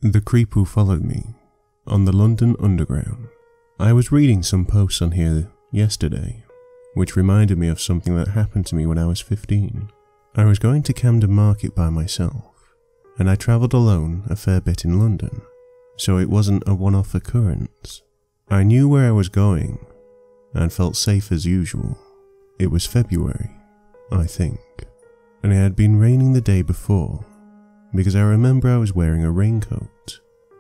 The creep who followed me on the London Underground. I was reading some posts on here yesterday, which reminded me of something that happened to me when I was 15. I was going to Camden Market by myself, and I travelled alone a fair bit in London, so it wasn't a one-off occurrence. I knew where I was going, and felt safe as usual. It was February, I think, and it had been raining the day before, because I remember I was wearing a raincoat,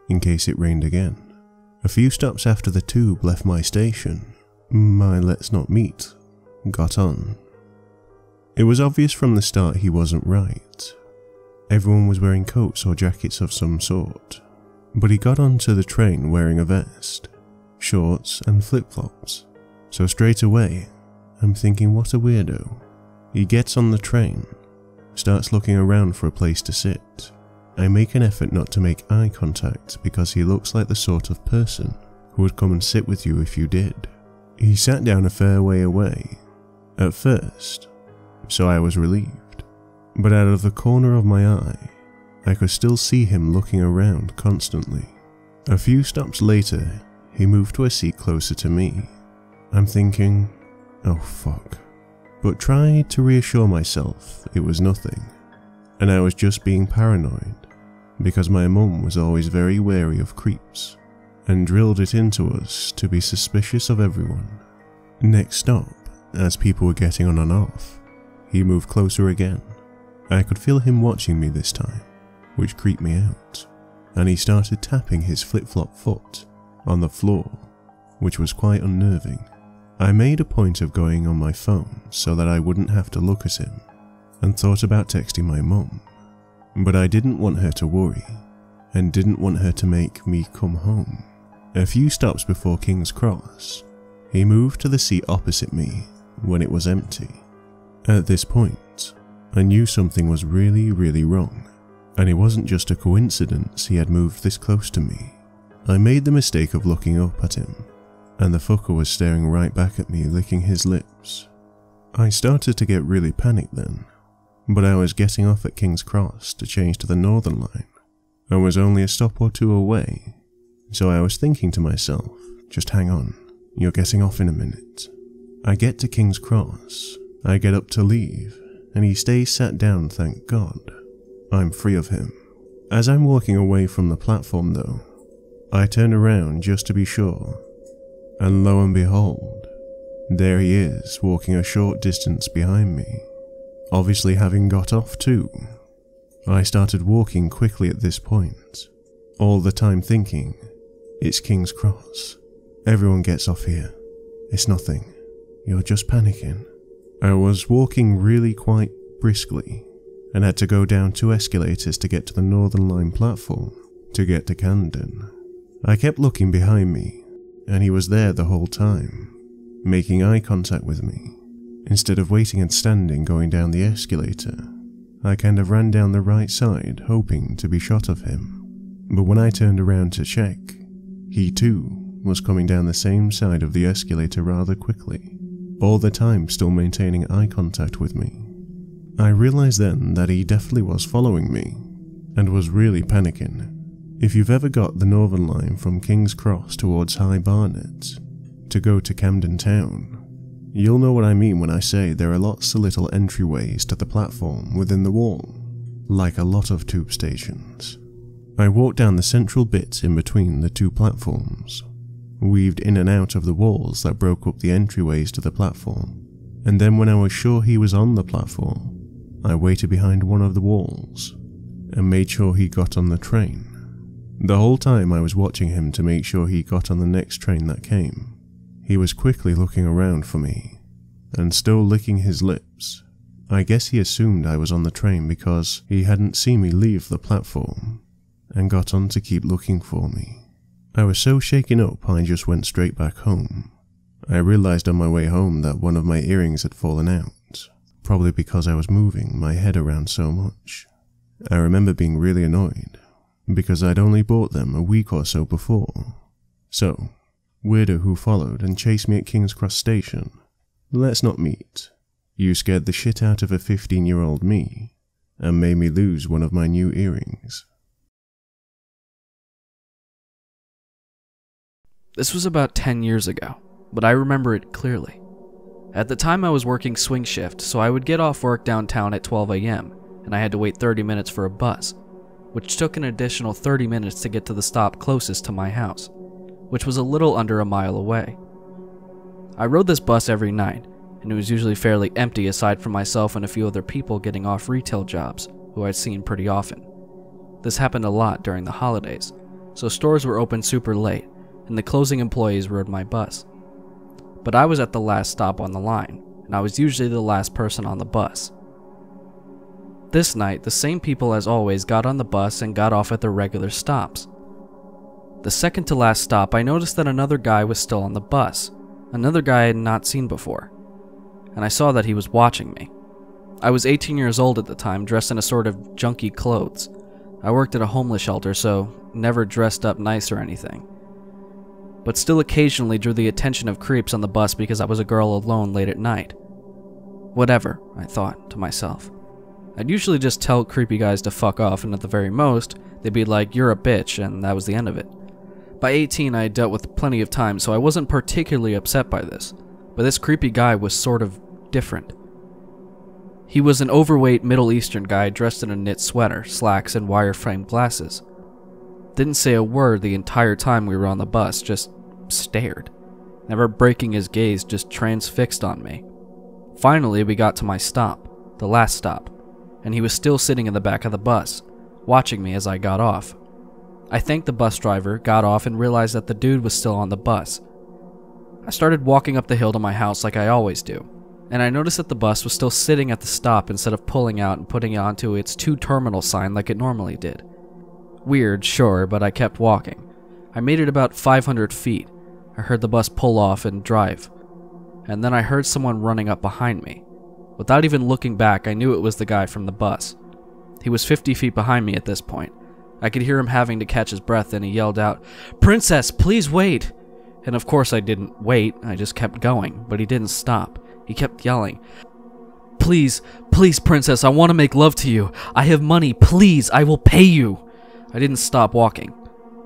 in case it rained again. A few stops after the tube left my station, my let's not meet got on. It was obvious from the start he wasn't right. Everyone was wearing coats or jackets of some sort, but he got onto the train wearing a vest, shorts and flip-flops. So straight away, I'm thinking what a weirdo. He gets on the train, starts looking around for a place to sit. I make an effort not to make eye contact because he looks like the sort of person who would come and sit with you if you did. He sat down a fair way away, at first, so I was relieved. But out of the corner of my eye, I could still see him looking around constantly. A few stops later, he moved to a seat closer to me. I'm thinking, oh fuck. But tried to reassure myself it was nothing, and I was just being paranoid, because my mum was always very wary of creeps, and drilled it into us to be suspicious of everyone. Next stop, as people were getting on and off, he moved closer again. I could feel him watching me this time, which creeped me out, and he started tapping his flip-flop foot on the floor, which was quite unnerving. I made a point of going on my phone so that I wouldn't have to look at him, and thought about texting my mum, but I didn't want her to worry, and didn't want her to make me come home. A few stops before King's Cross, he moved to the seat opposite me when it was empty. At this point, I knew something was really wrong, and it wasn't just a coincidence he had moved this close to me. I made the mistake of looking up at him, and the fucker was staring right back at me, licking his lips. I started to get really panicked then, but I was getting off at King's Cross to change to the Northern Line, and was only a stop or two away, so I was thinking to myself, just hang on, you're getting off in a minute. I get to King's Cross, I get up to leave, and he stays sat down, thank God. I'm free of him. As I'm walking away from the platform though, I turn around just to be sure, and lo and behold, there he is walking a short distance behind me, obviously having got off too. I started walking quickly at this point, all the time thinking, it's King's Cross. Everyone gets off here. It's nothing. You're just panicking. I was walking really quite briskly, and had to go down 2 escalators to get to the Northern Line platform to get to Camden. I kept looking behind me, and he was there the whole time, making eye contact with me. Instead of waiting and standing going down the escalator, I kind of ran down the right side hoping to be shot of him. But when I turned around to check, he too was coming down the same side of the escalator rather quickly, all the time still maintaining eye contact with me. I realized then that he definitely was following me, and was really panicking. If you've ever got the Northern Line from King's Cross towards High Barnet to go to Camden Town, you'll know what I mean when I say there are lots of little entryways to the platform within the wall, like a lot of tube stations. I walked down the central bit in between the 2 platforms, weaved in and out of the walls that broke up the entryways to the platform, and then when I was sure he was on the platform, I waited behind one of the walls and made sure he got on the train. The whole time I was watching him to make sure he got on the next train that came. He was quickly looking around for me, and still licking his lips. I guess he assumed I was on the train because he hadn't seen me leave the platform, and got on to keep looking for me. I was so shaken up I just went straight back home. I realized on my way home that one of my earrings had fallen out, probably because I was moving my head around so much. I remember being really annoyed, because I'd only bought them a week or so before. So, weirdo who followed and chased me at King's Cross Station, let's not meet. You scared the shit out of a 15-year-old me, and made me lose one of my new earrings. This was about 10 years ago, but I remember it clearly. At the time I was working swing shift, so I would get off work downtown at 12 a.m., and I had to wait 30 minutes for a bus, which took an additional 30 minutes to get to the stop closest to my house, which was a little under a mile away. I rode this bus every night, and it was usually fairly empty aside from myself and a few other people getting off retail jobs, who I'd seen pretty often. This happened a lot during the holidays, so stores were open super late, and the closing employees rode my bus. But I was at the last stop on the line, and I was usually the last person on the bus. This night, the same people as always got on the bus and got off at their regular stops. The second to last stop, I noticed that another guy was still on the bus, another guy I had not seen before, and I saw that he was watching me. I was 18 years old at the time, dressed in a sort of junky clothes. I worked at a homeless shelter, so never dressed up nice or anything, but still occasionally drew the attention of creeps on the bus because I was a girl alone late at night. Whatever, I thought to myself. I'd usually just tell creepy guys to fuck off, and at the very most, they'd be like, "You're a bitch," and that was the end of it. By 18, I had dealt with plenty of time, so I wasn't particularly upset by this, but this creepy guy was sort of different. He was an overweight Middle Eastern guy dressed in a knit sweater, slacks, and wire-framed glasses. Didn't say a word the entire time we were on the bus, just stared, never breaking his gaze, just transfixed on me. Finally, we got to my stop, the last stop, and he was still sitting in the back of the bus, watching me as I got off. I thanked the bus driver, got off, and realized that the dude was still on the bus. I started walking up the hill to my house like I always do, and I noticed that the bus was still sitting at the stop instead of pulling out and putting it onto its 2-terminal sign like it normally did. Weird, sure, but I kept walking. I made it about 500 feet. I heard the bus pull off and drive, and then I heard someone running up behind me. Without even looking back, I knew it was the guy from the bus. He was 50 feet behind me at this point. I could hear him having to catch his breath, and he yelled out, "Princess, please wait!" And of course I didn't wait, I just kept going, but he didn't stop. He kept yelling, "Please, please, princess, I want to make love to you. I have money, please, I will pay you." I didn't stop walking.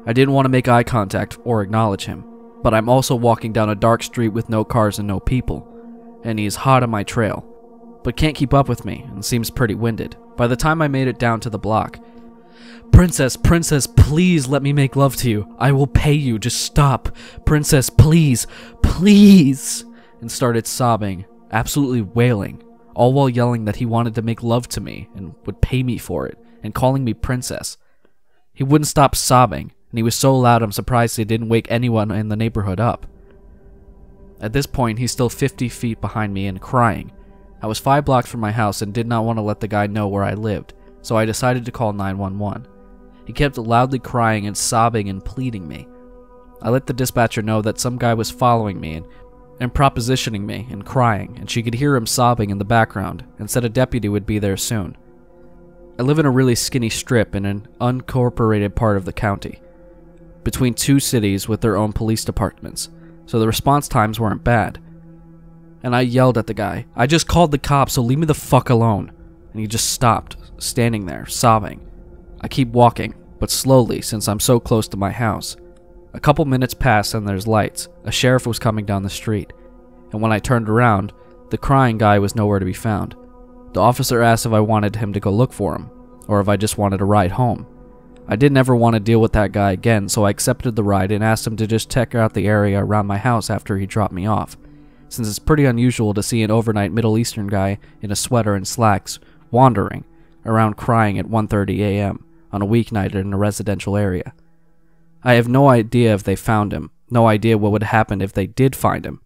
I didn't want to make eye contact or acknowledge him, but I'm also walking down a dark street with no cars and no people, and he is hot on my trail, but can't keep up with me and seems pretty winded. By the time I made it down to the block, "Princess, princess, please let me make love to you. I will pay you, just stop. Princess, please, please," and started sobbing, absolutely wailing, all while yelling that he wanted to make love to me and would pay me for it, and calling me princess. He wouldn't stop sobbing, and he was so loud I'm surprised he didn't wake anyone in the neighborhood up. At this point, he's still 50 feet behind me and crying. I was 5 blocks from my house and did not want to let the guy know where I lived, so I decided to call 911. He kept loudly crying and sobbing and pleading me. I let the dispatcher know that some guy was following me and propositioning me and crying, and she could hear him sobbing in the background, and said a deputy would be there soon. I live in a really skinny strip in an unincorporated part of the county, between 2 cities with their own police departments, so the response times weren't bad. And I yelled at the guy, "I just called the cops, so leave me the fuck alone." And he just stopped, standing there, sobbing. I keep walking, but slowly since I'm so close to my house. A couple minutes pass and there's lights. A sheriff was coming down the street, and when I turned around, the crying guy was nowhere to be found. The officer asked if I wanted him to go look for him, or if I just wanted a ride home. I didn't ever want to deal with that guy again, so I accepted the ride and asked him to just check out the area around my house after he dropped me off, since it's pretty unusual to see an overnight Middle Eastern guy in a sweater and slacks wandering around crying at 1:30 a.m. on a weeknight in a residential area. I have no idea if they found him, no idea what would happen if they did find him,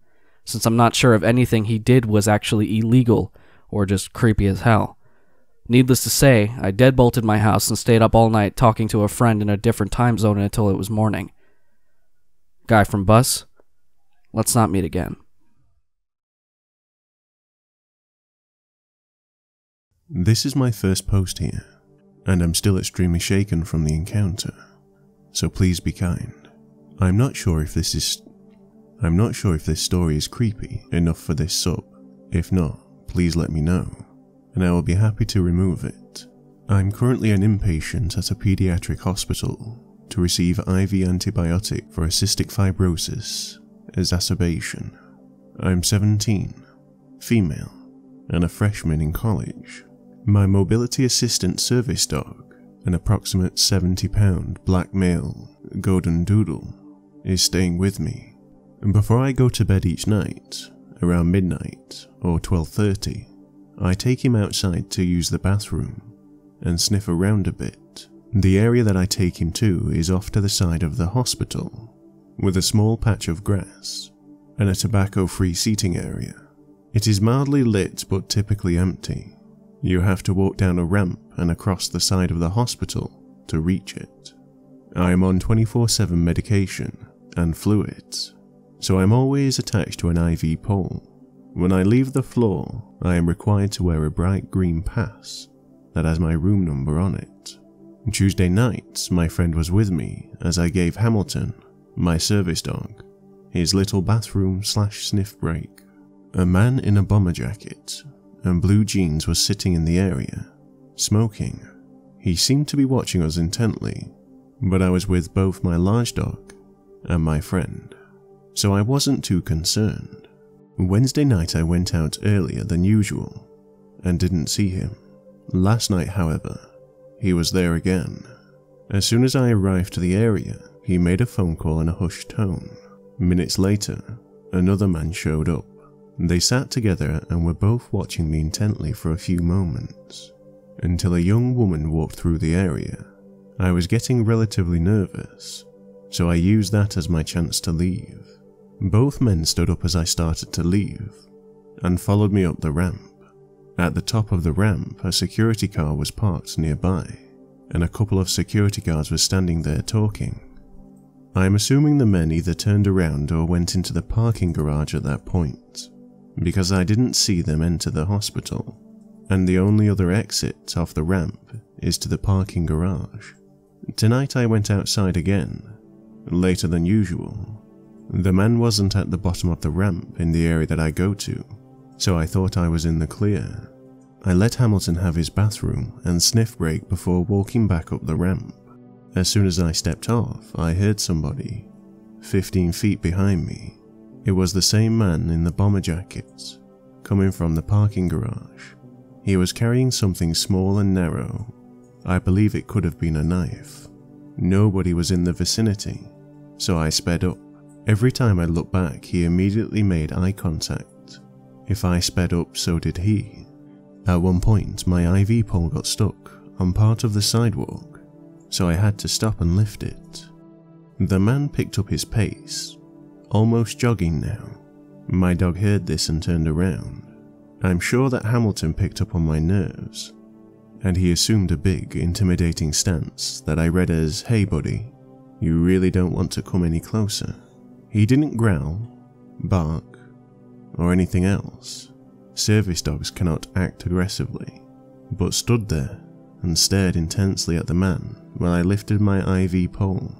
since I'm not sure if anything he did was actually illegal or just creepy as hell. Needless to say, I deadbolted my house and stayed up all night talking to a friend in a different time zone until it was morning. Guy from bus, let's not meet again. This is my first post here, and I'm still extremely shaken from the encounter, so please be kind. I'm not sure if this story is creepy enough for this sub. If not, please let me know, and I will be happy to remove it. I'm currently an inpatient at a pediatric hospital, to receive IV antibiotic for cystic fibrosis exacerbation. I'm 17, female, and a freshman in college. My mobility assistant service dog, an approximate 70-pound black male golden doodle, is staying with me. And before I go to bed each night, around midnight or 12:30, I take him outside to use the bathroom and sniff around a bit. The area that I take him to is off to the side of the hospital, with a small patch of grass and a tobacco-free seating area. It is mildly lit but typically empty. You have to walk down a ramp and across the side of the hospital to reach it. I am on 24/7 medication and fluids, so I'm always attached to an IV pole. When I leave the floor, I am required to wear a bright green pass that has my room number on it. Tuesday night, my friend was with me as I gave Hamilton, my service dog, his little bathroom/sniff break. A man in a bomber jacket and blue jeans was sitting in the area, smoking. He seemed to be watching us intently, but I was with both my large dog and my friend, so I wasn't too concerned. Wednesday night I went out earlier than usual and didn't see him. Last night, however, he was there again. As soon as I arrived to the area, he made a phone call in a hushed tone. Minutes later, another man showed up. They sat together and were both watching me intently for a few moments, until a young woman walked through the area. I was getting relatively nervous, so I used that as my chance to leave. Both men stood up as I started to leave, and followed me up the ramp. At the top of the ramp, a security car was parked nearby, and a couple of security guards were standing there talking. I am assuming the men either turned around or went into the parking garage at that point, because I didn't see them enter the hospital, and the only other exit off the ramp is to the parking garage. Tonight I went outside again, later than usual. The man wasn't at the bottom of the ramp in the area that I go to, so I thought I was in the clear. I let Hamilton have his bathroom and sniff break before walking back up the ramp. As soon as I stepped off, I heard somebody 15 feet behind me. It was the same man in the bomber jacket, coming from the parking garage. He was carrying something small and narrow. I believe it could have been a knife. Nobody was in the vicinity, so I sped up. Every time I looked back, he immediately made eye contact. If I sped up, so did he. At one point, my IV pole got stuck on part of the sidewalk, so I had to stop and lift it. The man picked up his pace, almost jogging now. My dog heard this and turned around. I'm sure that Hamilton picked up on my nerves, and he assumed a big, intimidating stance that I read as, "Hey buddy, you really don't want to come any closer." He didn't growl, bark, or anything else. Service dogs cannot act aggressively, but stood there and stared intensely at the man while I lifted my IV pole.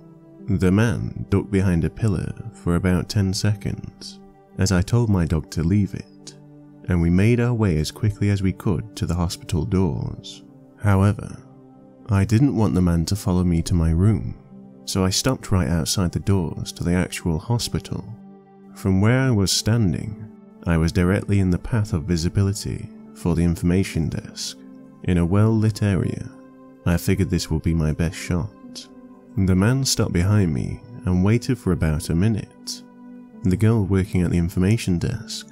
The man ducked behind a pillar for about 10 seconds as I told my dog to leave it, and we made our way as quickly as we could to the hospital doors. However, I didn't want the man to follow me to my room, so I stopped right outside the doors to the actual hospital. From where I was standing, I was directly in the path of visibility for the information desk. In a well-lit area, I figured this would be my best shot. The man stopped behind me and waited for about a minute. The girl working at the information desk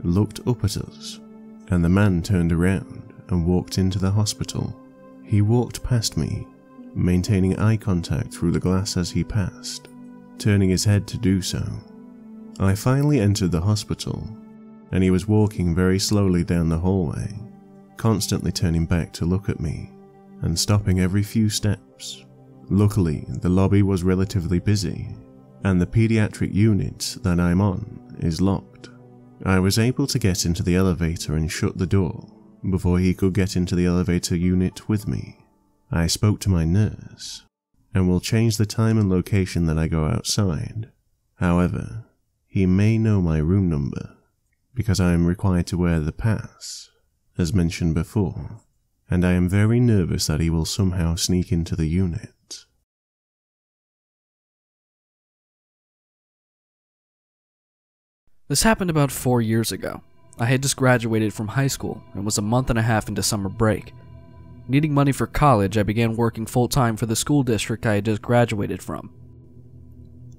looked up at us, and the man turned around and walked into the hospital. He walked past me, maintaining eye contact through the glass as he passed, turning his head to do so. I finally entered the hospital, and he was walking very slowly down the hallway, constantly turning back to look at me, and stopping every few steps. Luckily, the lobby was relatively busy, and the pediatric unit that I'm on is locked. I was able to get into the elevator and shut the door before he could get into the elevator unit with me. I spoke to my nurse, and will change the time and location that I go outside. However, he may know my room number, because I am required to wear the pass, as mentioned before, and I am very nervous that he will somehow sneak into the unit. This happened about 4 years ago. I had just graduated from high school and was a month and a half into summer break. Needing money for college, I began working full-time for the school district I had just graduated from.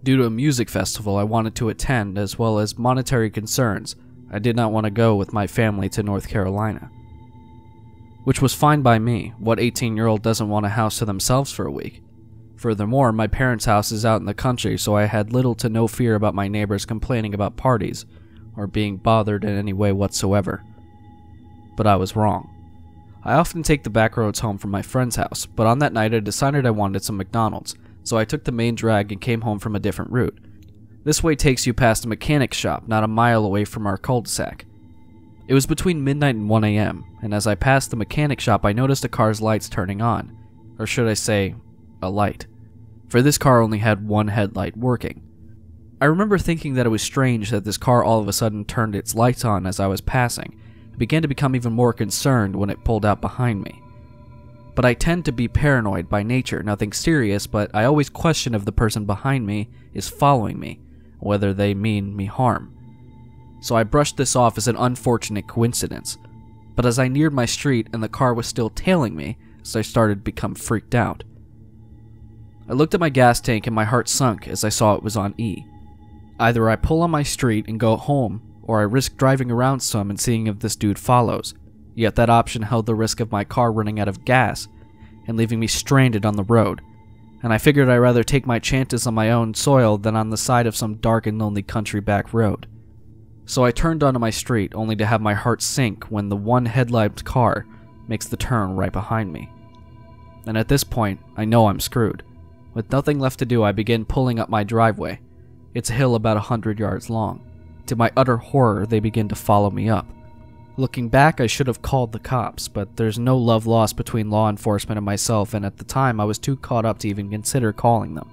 Due to a music festival I wanted to attend, as well as monetary concerns, I did not want to go with my family to North Carolina. Which was fine by me. What 18-year-old doesn't want a house to themselves for a week? Furthermore, my parents' house is out in the country, so I had little to no fear about my neighbors complaining about parties or being bothered in any way whatsoever. But I was wrong. I often take the back roads home from my friend's house, but on that night I decided I wanted some McDonald's, so I took the main drag and came home from a different route. This way takes you past a mechanic's shop not a mile away from our cul-de-sac. It was between midnight and 1 a.m., and as I passed the mechanic shop I noticed a car's lights turning on, or should I say, a light, for this car only had one headlight working. I remember thinking that it was strange that this car all of a sudden turned its lights on as I was passing, and began to become even more concerned when it pulled out behind me. But I tend to be paranoid by nature, nothing serious, but I always question if the person behind me is following me, whether they mean me harm. So I brushed this off as an unfortunate coincidence, but as I neared my street and the car was still tailing me, so I started to become freaked out. I looked at my gas tank and my heart sunk as I saw it was on E. Either I pull on my street and go home, or I risk driving around some and seeing if this dude follows, yet that option held the risk of my car running out of gas and leaving me stranded on the road, and I figured I'd rather take my chances on my own soil than on the side of some dark and lonely country back road. So I turned onto my street, only to have my heart sink when the one headlight car makes the turn right behind me. And at this point, I know I'm screwed. With nothing left to do, I begin pulling up my driveway. It's a hill about 100 yards long. To my utter horror, they begin to follow me up. Looking back, I should have called the cops, but there's no love lost between law enforcement and myself, and at the time I was too caught up to even consider calling them.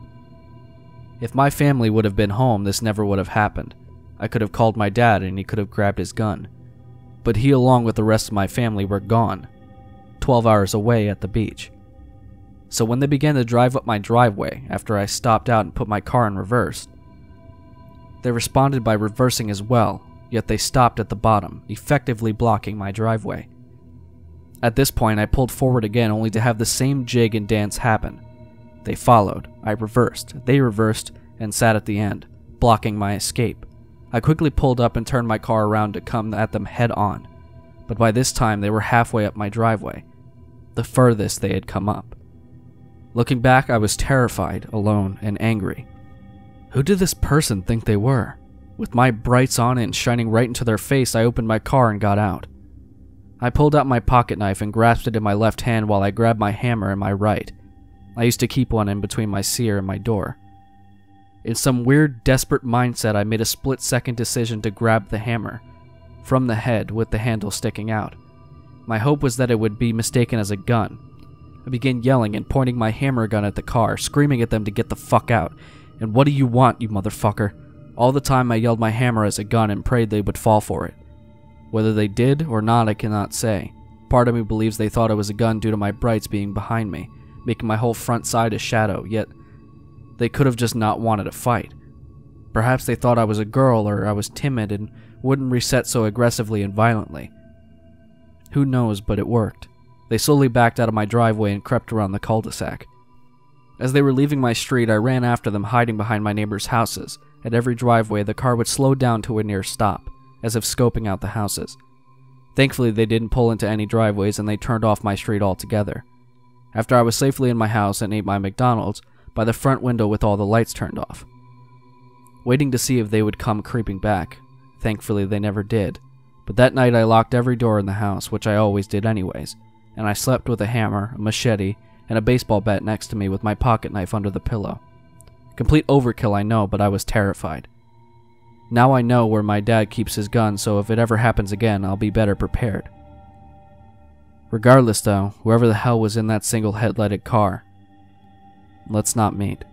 If my family would have been home, this never would have happened. I could have called my dad and he could have grabbed his gun. But he, along with the rest of my family, were gone, 12 hours away at the beach. So when they began to drive up my driveway after I stopped out and put my car in reverse, they responded by reversing as well, yet they stopped at the bottom, effectively blocking my driveway. At this point, I pulled forward again only to have the same jig and dance happen. They followed, I reversed, they reversed, and sat at the end, blocking my escape. I quickly pulled up and turned my car around to come at them head on, but by this time they were halfway up my driveway, the furthest they had come up. Looking back, I was terrified, alone, and angry. Who did this person think they were? With my brights on and shining right into their face, I opened my car and got out. I pulled out my pocket knife and grasped it in my left hand while I grabbed my hammer in my right. I used to keep one in between my sear and my door. In some weird, desperate mindset, I made a split-second decision to grab the hammer from the head with the handle sticking out. My hope was that it would be mistaken as a gun. I began yelling and pointing my hammer gun at the car, screaming at them to get the fuck out. And what do you want, you motherfucker? All the time I yelled my hammer as a gun and prayed they would fall for it. Whether they did or not, I cannot say. Part of me believes they thought it was a gun due to my brights being behind me, making my whole front side a shadow, yet they could have just not wanted a fight. Perhaps they thought I was a girl or I was timid and wouldn't reset so aggressively and violently. Who knows, but it worked. They slowly backed out of my driveway and crept around the cul-de-sac. As they were leaving my street, I ran after them, hiding behind my neighbors' houses. At every driveway, the car would slow down to a near stop, as if scoping out the houses. Thankfully, they didn't pull into any driveways and they turned off my street altogether. After I was safely in my house and ate my McDonald's, by the front window with all the lights turned off, waiting to see if they would come creeping back. Thankfully, they never did. But that night, I locked every door in the house, which I always did anyways, and I slept with a hammer, a machete, and a baseball bat next to me with my pocket knife under the pillow. Complete overkill, I know, but I was terrified. Now I know where my dad keeps his gun, so if it ever happens again, I'll be better prepared. Regardless though, whoever the hell was in that single headlighted car, let's not meet.